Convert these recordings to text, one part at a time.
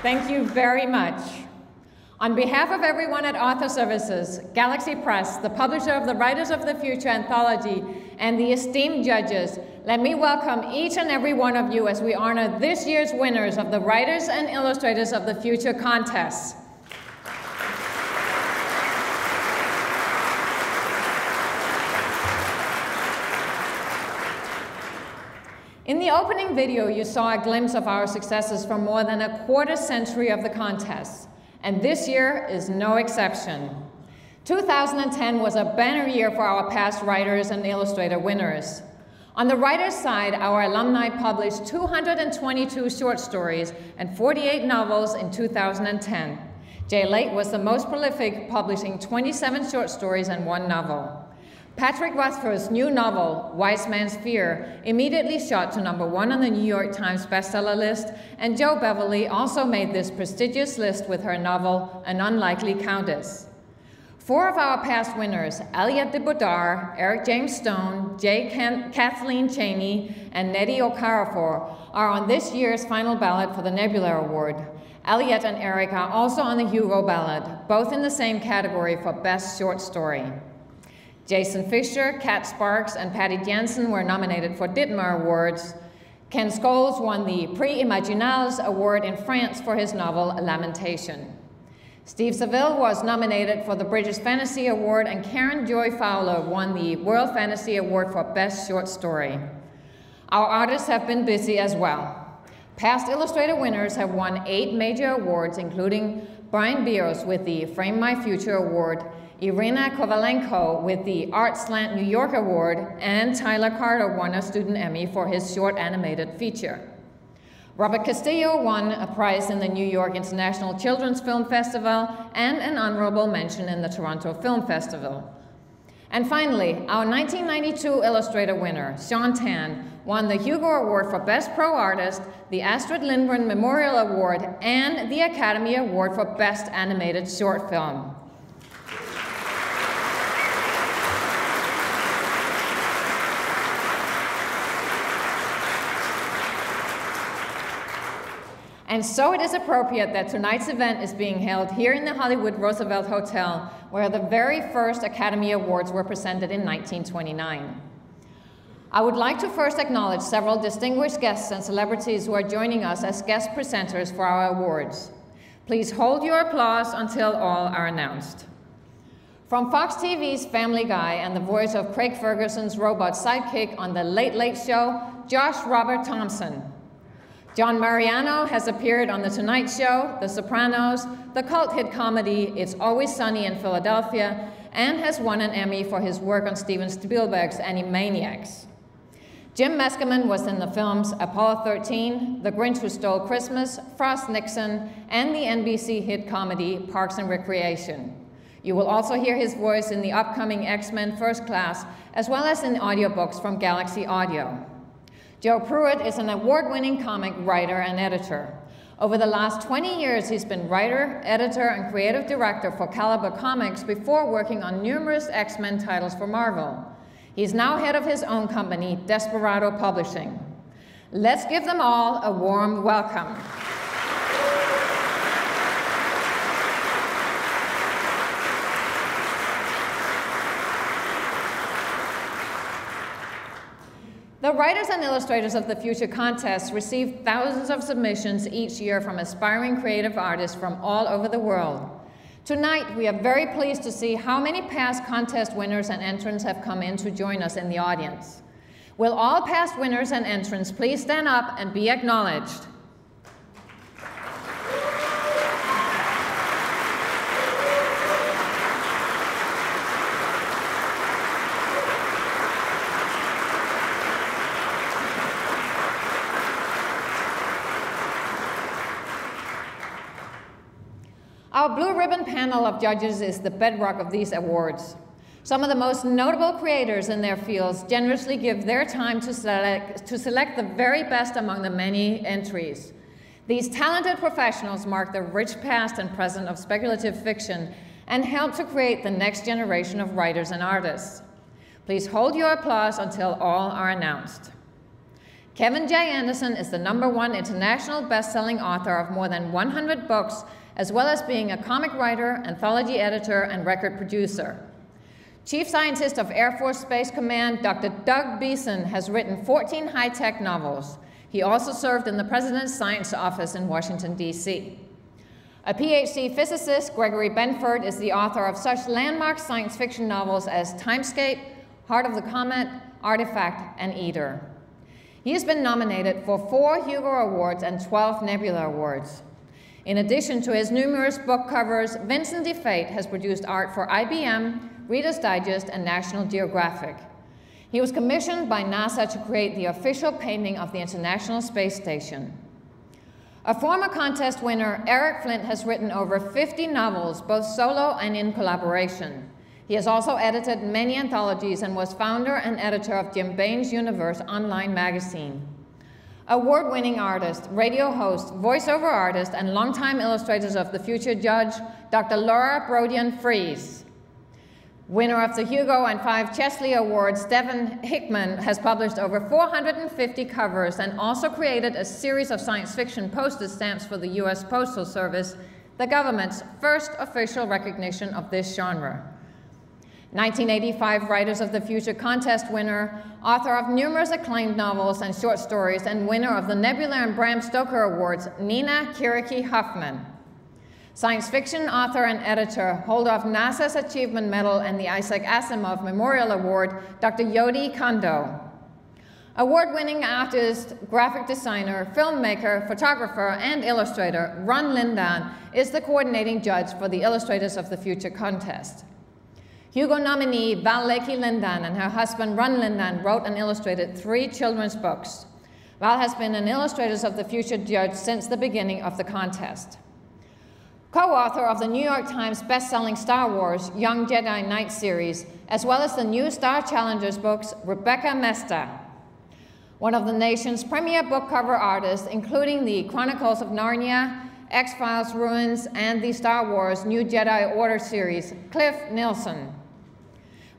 Thank you very much. On behalf of everyone at Author Services, Galaxy Press, the publisher of the Writers of the Future anthology, and the esteemed judges, let me welcome each and every one of you as we honor this year's winners of the Writers and Illustrators of the Future contest. In the opening video, you saw a glimpse of our successes from more than a quarter century of the contest, and this year is no exception. 2010 was a banner year for our past writers and illustrator winners. On the writers' side, our alumni published 222 short stories and 48 novels in 2010. Jay Late was the most prolific, publishing 27 short stories and 1 novel. Patrick Rothfuss's new novel, Wise Man's Fear, immediately shot to #1 on the New York Times bestseller list, and Jo Beverly also made this prestigious list with her novel, An Unlikely Countess. 4 of our past winners, Elliot de Bodar, Eric James Stone, Kathleen Chaney, and Nnedi Okorafor, are on this year's final ballot for the Nebula Award. Elliot and Eric are also on the Hugo ballot, both in the same category for Best Short Story. Jason Fisher, Kat Sparks, and Patty Jensen were nominated for Ditmar Awards. Ken Scholes won the Prix Imaginals Award in France for his novel Lamentation. Steve Saville was nominated for the British Fantasy Award, and Karen Joy Fowler won the World Fantasy Award for Best Short Story. Our artists have been busy as well. Past Illustrator winners have won 8 major awards, including Brian Bios with the Frame My Future Award, Irina Kovalenko with the Art Slant New York Award, and Tyler Carter won a Student Emmy for his short animated feature. Robert Castillo won a prize in the New York International Children's Film Festival and an honorable mention in the Toronto Film Festival. And finally, our 1992 Illustrator winner, Sean Tan, won the Hugo Award for Best Pro Artist, the Astrid Lindgren Memorial Award, and the Academy Award for Best Animated Short Film. And so it is appropriate that tonight's event is being held here in the Hollywood Roosevelt Hotel, where the very first Academy Awards were presented in 1929. I would like to first acknowledge several distinguished guests and celebrities who are joining us as guest presenters for our awards. Please hold your applause until all are announced. From Fox TV's Family Guy and the voice of Craig Ferguson's robot sidekick on The Late Late Show, Josh Robert Thompson. John Mariano has appeared on The Tonight Show, The Sopranos, the cult hit comedy It's Always Sunny in Philadelphia, and has won an Emmy for his work on Steven Spielberg's Animaniacs. Jim Meskimen was in the films Apollo 13, The Grinch Who Stole Christmas, Frost Nixon, and the NBC hit comedy Parks and Recreation. You will also hear his voice in the upcoming X-Men First Class, as well as in audiobooks from Galaxy Audio. Joe Pruitt is an award-winning comic writer and editor. Over the last 20 years, he's been writer, editor, and creative director for Caliber Comics before working on numerous X-Men titles for Marvel. He's now head of his own company, Desperado Publishing. Let's give them all a warm welcome. The Writers and Illustrators of the Future contest receive thousands of submissions each year from aspiring creative artists from all over the world. Tonight, we are very pleased to see how many past contest winners and entrants have come in to join us in the audience. Will all past winners and entrants please stand up and be acknowledged? Our blue ribbon panel of judges is the bedrock of these awards. Some of the most notable creators in their fields generously give their time to select the very best among the many entries. These talented professionals mark the rich past and present of speculative fiction and help to create the next generation of writers and artists. Please hold your applause until all are announced. Kevin J. Anderson is the #1 international best-selling author of more than 100 books, as well as being a comic writer, anthology editor, and record producer. Chief Scientist of Air Force Space Command, Dr. Doug Beeson, has written 14 high-tech novels. He also served in the President's Science Office in Washington, D.C. A PhD physicist, Gregory Benford, is the author of such landmark science fiction novels as Timescape, Heart of the Comet, Artifact, and Eater. He has been nominated for 4 Hugo Awards and 12 Nebula Awards. In addition to his numerous book covers, Vincent DeFate has produced art for IBM, Reader's Digest, and National Geographic. He was commissioned by NASA to create the official painting of the International Space Station. A former contest winner, Eric Flint, has written over 50 novels, both solo and in collaboration. He has also edited many anthologies and was founder and editor of Jim Bain's Universe online magazine. Award-winning artist, radio host, voiceover artist, and longtime Illustrators of the Future judge, Dr. Laura Brodian-Fries. Winner of the Hugo and 5 Chesley Awards, Devin Hickman has published over 450 covers and also created a series of science fiction postage stamps for the U.S. Postal Service, the government's first official recognition of this genre. 1985 Writers of the Future contest winner, author of numerous acclaimed novels and short stories, and winner of the Nebula and Bram Stoker Awards, Nina Kiriki Huffman. Science fiction author and editor, holder of NASA's Achievement Medal and the Isaac Asimov Memorial Award, Dr. Yodi Kondo. Award-winning artist, graphic designer, filmmaker, photographer, and illustrator, Ron Lindahn is the coordinating judge for the Illustrators of the Future contest. Hugo nominee Val Lakey Lindahn and her husband Ron Lindahn wrote and illustrated 3 children's books. Val has been an Illustrators of the Future judge since the beginning of the contest. Co-author of the New York Times best-selling Star Wars Young Jedi Knight series, as well as the new Star Challengers books, Rebecca Mesta. One of the nation's premier book cover artists, including the Chronicles of Narnia, X-Files Ruins, and the Star Wars New Jedi Order series, Cliff Nielsen.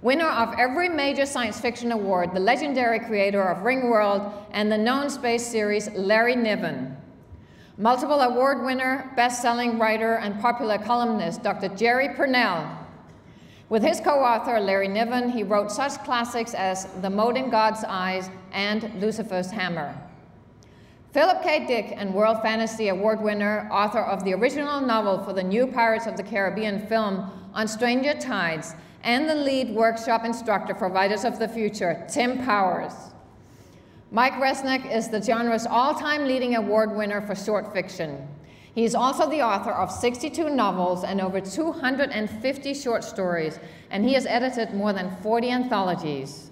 Winner of every major science fiction award, the legendary creator of Ringworld and the known space series, Larry Niven. Multiple award winner, best-selling writer, and popular columnist, Dr. Jerry Purnell. With his co-author, Larry Niven, he wrote such classics as The Mote in God's Eyes and Lucifer's Hammer. Philip K. Dick and World Fantasy Award winner, author of the original novel for the new Pirates of the Caribbean film, On Stranger Tides, and the lead workshop instructor for Writers of the Future, Tim Powers. Mike Resnick is the genre's all-time leading award winner for short fiction. He is also the author of 62 novels and over 250 short stories, and he has edited more than 40 anthologies.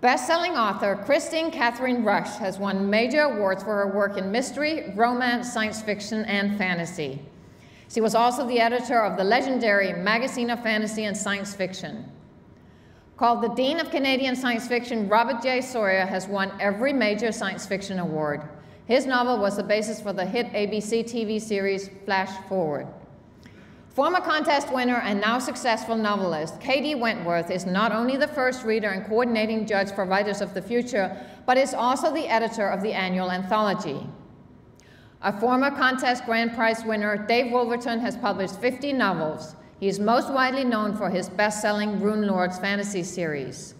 Best-selling author Christine Catherine Rush has won major awards for her work in mystery, romance, science fiction, and fantasy. She was also the editor of the legendary Magazine of Fantasy and Science Fiction. Called the Dean of Canadian Science Fiction, Robert J. Sawyer has won every major science fiction award. His novel was the basis for the hit ABC TV series Flash Forward. Former contest winner and now successful novelist, K.D. Wentworth is not only the first reader and coordinating judge for Writers of the Future, but is also the editor of the annual anthology. A former contest grand prize winner, Dave Wolverton, has published 50 novels. He is most widely known for his best-selling Rune Lords fantasy series.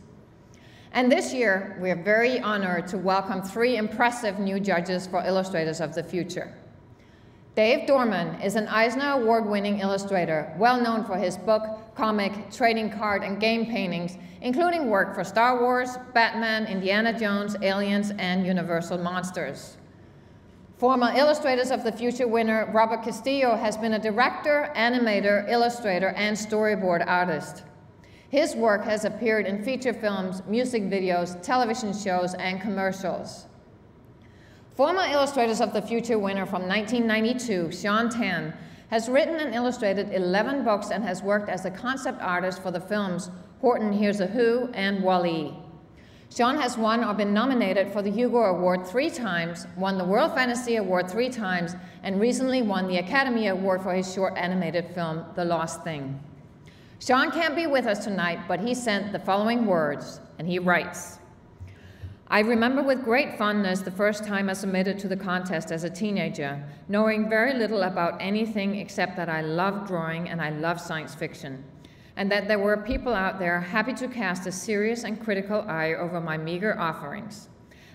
And this year, we are very honored to welcome 3 impressive new judges for Illustrators of the Future. Dave Dorman is an Eisner Award-winning illustrator, well known for his book, comic, trading card, and game paintings, including work for Star Wars, Batman, Indiana Jones, Aliens, and Universal Monsters. Former Illustrators of the Future winner Robert Castillo has been a director, animator, illustrator, and storyboard artist. His work has appeared in feature films, music videos, television shows, and commercials. Former Illustrators of the Future winner from 1992, Sean Tan, has written and illustrated 11 books and has worked as a concept artist for the films Horton Hears a Who and Wall-E. Sean has won or been nominated for the Hugo Award 3 times, won the World Fantasy Award 3 times, and recently won the Academy Award for his short animated film, The Lost Thing. Sean can't be with us tonight, but he sent the following words, and he writes, I remember with great fondness the first time I submitted to the contest as a teenager, knowing very little about anything except that I loved drawing and I loved science fiction, and that there were people out there happy to cast a serious and critical eye over my meager offerings.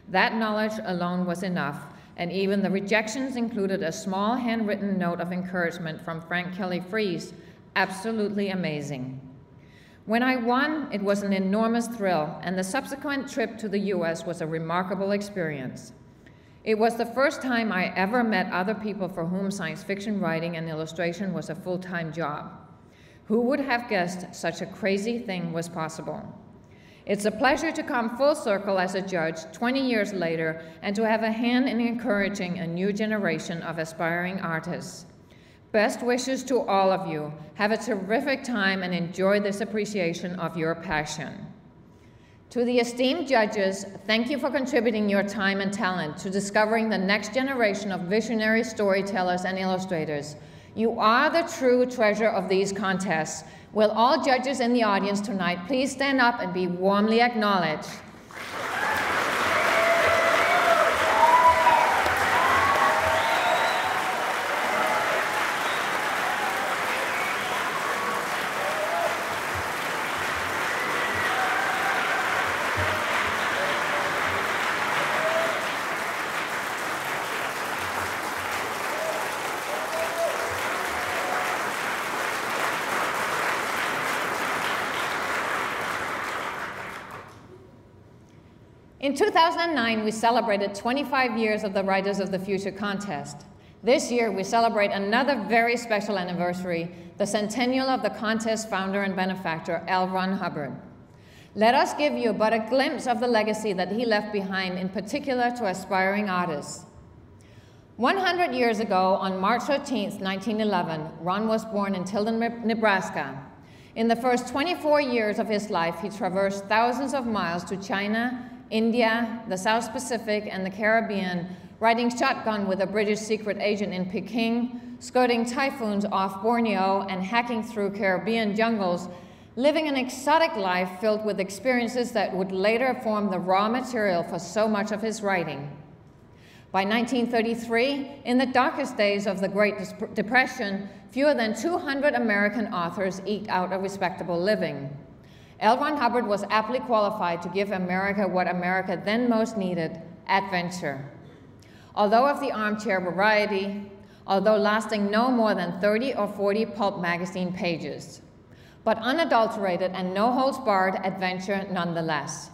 That knowledge alone was enough, and even the rejections included a small handwritten note of encouragement from Frank Kelly Freas, absolutely amazing. When I won, it was an enormous thrill, and the subsequent trip to the US was a remarkable experience. It was the first time I ever met other people for whom science fiction writing and illustration was a full-time job. Who would have guessed such a crazy thing was possible? It's a pleasure to come full circle as a judge 20 years later and to have a hand in encouraging a new generation of aspiring artists. Best wishes to all of you. Have a terrific time and enjoy this appreciation of your passion. To the esteemed judges, thank you for contributing your time and talent to discovering the next generation of visionary storytellers and illustrators. You are the true treasure of these contests. Will all judges in the audience tonight please stand up and be warmly acknowledged? In 2009, we celebrated 25 years of the Writers of the Future contest. This year, we celebrate another very special anniversary, the centennial of the contest founder and benefactor, L. Ron Hubbard. Let us give you but a glimpse of the legacy that he left behind, in particular to aspiring artists. 100 years ago, on March 13, 1911, Ron was born in Tilden, Nebraska. In the first 24 years of his life, he traversed thousands of miles to China, India, the South Pacific, and the Caribbean, riding shotgun with a British secret agent in Peking, skirting typhoons off Borneo, and hacking through Caribbean jungles, living an exotic life filled with experiences that would later form the raw material for so much of his writing. By 1933, in the darkest days of the Great Depression, fewer than 200 American authors eked out a respectable living. L. Ron Hubbard was aptly qualified to give America what America then most needed, adventure. Although of the armchair variety, although lasting no more than 30 or 40 pulp magazine pages, but unadulterated and no-holds-barred adventure nonetheless.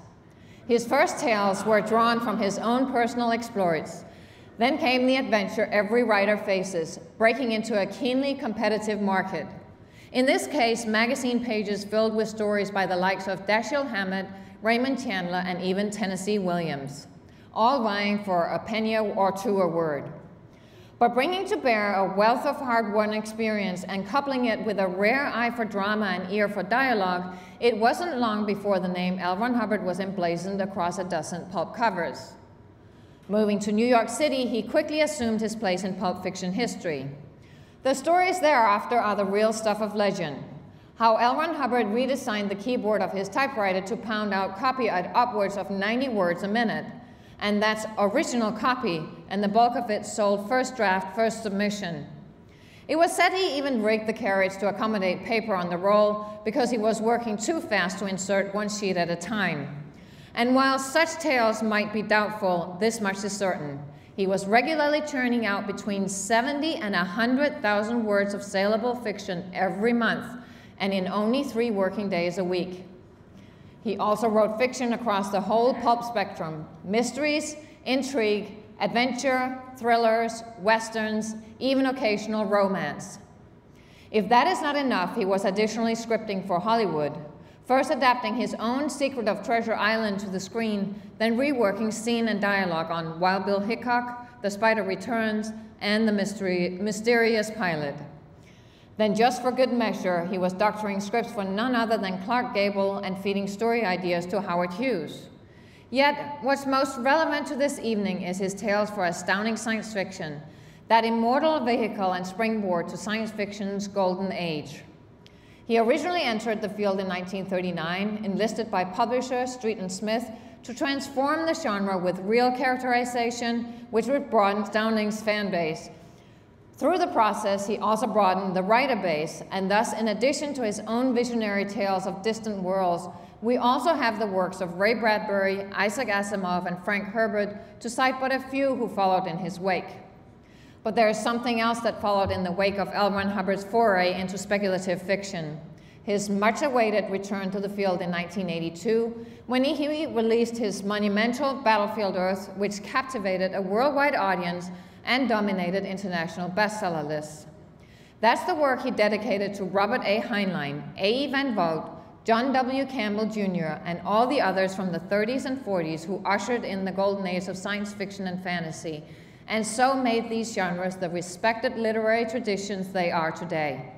His first tales were drawn from his own personal exploits. Then came the adventure every writer faces, breaking into a keenly competitive market. In this case, magazine pages filled with stories by the likes of Dashiell Hammett, Raymond Chandler, and even Tennessee Williams, all vying for a penny or two a word. But bringing to bear a wealth of hard-won experience and coupling it with a rare eye for drama and ear for dialogue, it wasn't long before the name L. Ron Hubbard was emblazoned across a dozen pulp covers. Moving to New York City, he quickly assumed his place in pulp fiction history. The stories thereafter are the real stuff of legend. How L. Ron Hubbard redesigned the keyboard of his typewriter to pound out copy at upwards of 90 words a minute. And that's original copy, and the bulk of it sold first draft, first submission. It was said he even rigged the carriage to accommodate paper on the roll because he was working too fast to insert one sheet at a time. And while such tales might be doubtful, this much is certain. He was regularly churning out between 70 and 100,000 words of saleable fiction every month, and in only 3 working days a week. He also wrote fiction across the whole pulp spectrum: mysteries, intrigue, adventure, thrillers, westerns, even occasional romance. If that is not enough, he was additionally scripting for Hollywood, first adapting his own Secret of Treasure Island to the screen, then reworking scene and dialogue on Wild Bill Hickok, The Spider Returns, and The Mysterious Pilot. Then, just for good measure, he was doctoring scripts for none other than Clark Gable and feeding story ideas to Howard Hughes. Yet, what's most relevant to this evening is his tales for astounding science fiction, that immortal vehicle and springboard to science fiction's golden age. He originally entered the field in 1939, enlisted by publisher Street and Smith to transform the genre with real characterization, which would broaden Downing's fan base. Through the process, he also broadened the writer base, and thus, in addition to his own visionary tales of distant worlds, we also have the works of Ray Bradbury, Isaac Asimov, and Frank Herbert, to cite but a few who followed in his wake. But there is something else that followed in the wake of L. Ron Hubbard's foray into speculative fiction. His much-awaited return to the field in 1982, when he released his monumental Battlefield Earth, which captivated a worldwide audience and dominated international bestseller lists. That's the work he dedicated to Robert A. Heinlein, A.E. Van Vogt, John W. Campbell Jr., and all the others from the 30s and 40s who ushered in the golden age of science fiction and fantasy, and so made these genres the respected literary traditions they are today.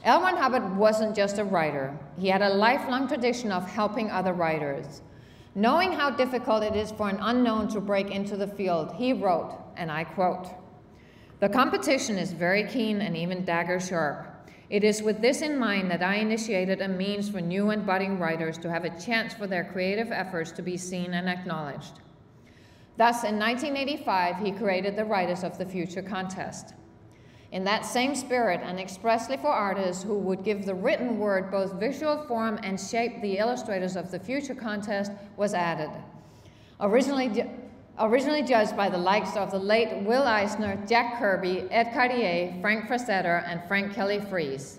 L. Ron Hubbard wasn't just a writer. He had a lifelong tradition of helping other writers. Knowing how difficult it is for an unknown to break into the field, he wrote, and I quote, "The competition is very keen and even dagger sharp. It is with this in mind that I initiated a means for new and budding writers to have a chance for their creative efforts to be seen and acknowledged." Thus, in 1985, he created the Writers of the Future contest. In that same spirit, and expressly for artists who would give the written word both visual form and shape the Illustrators of the Future contest, was added. Originally judged by the likes of the late Will Eisner, Jack Kirby, Ed Cartier, Frank Frazetta, and Frank Kelly Freas.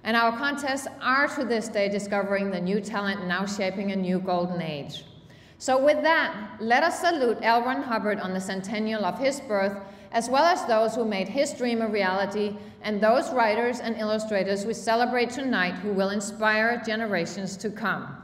And our contests are to this day discovering the new talent now shaping a new golden age. So with that, let us salute L. Ron Hubbard on the centennial of his birth, as well as those who made his dream a reality, and those writers and illustrators we celebrate tonight who will inspire generations to come.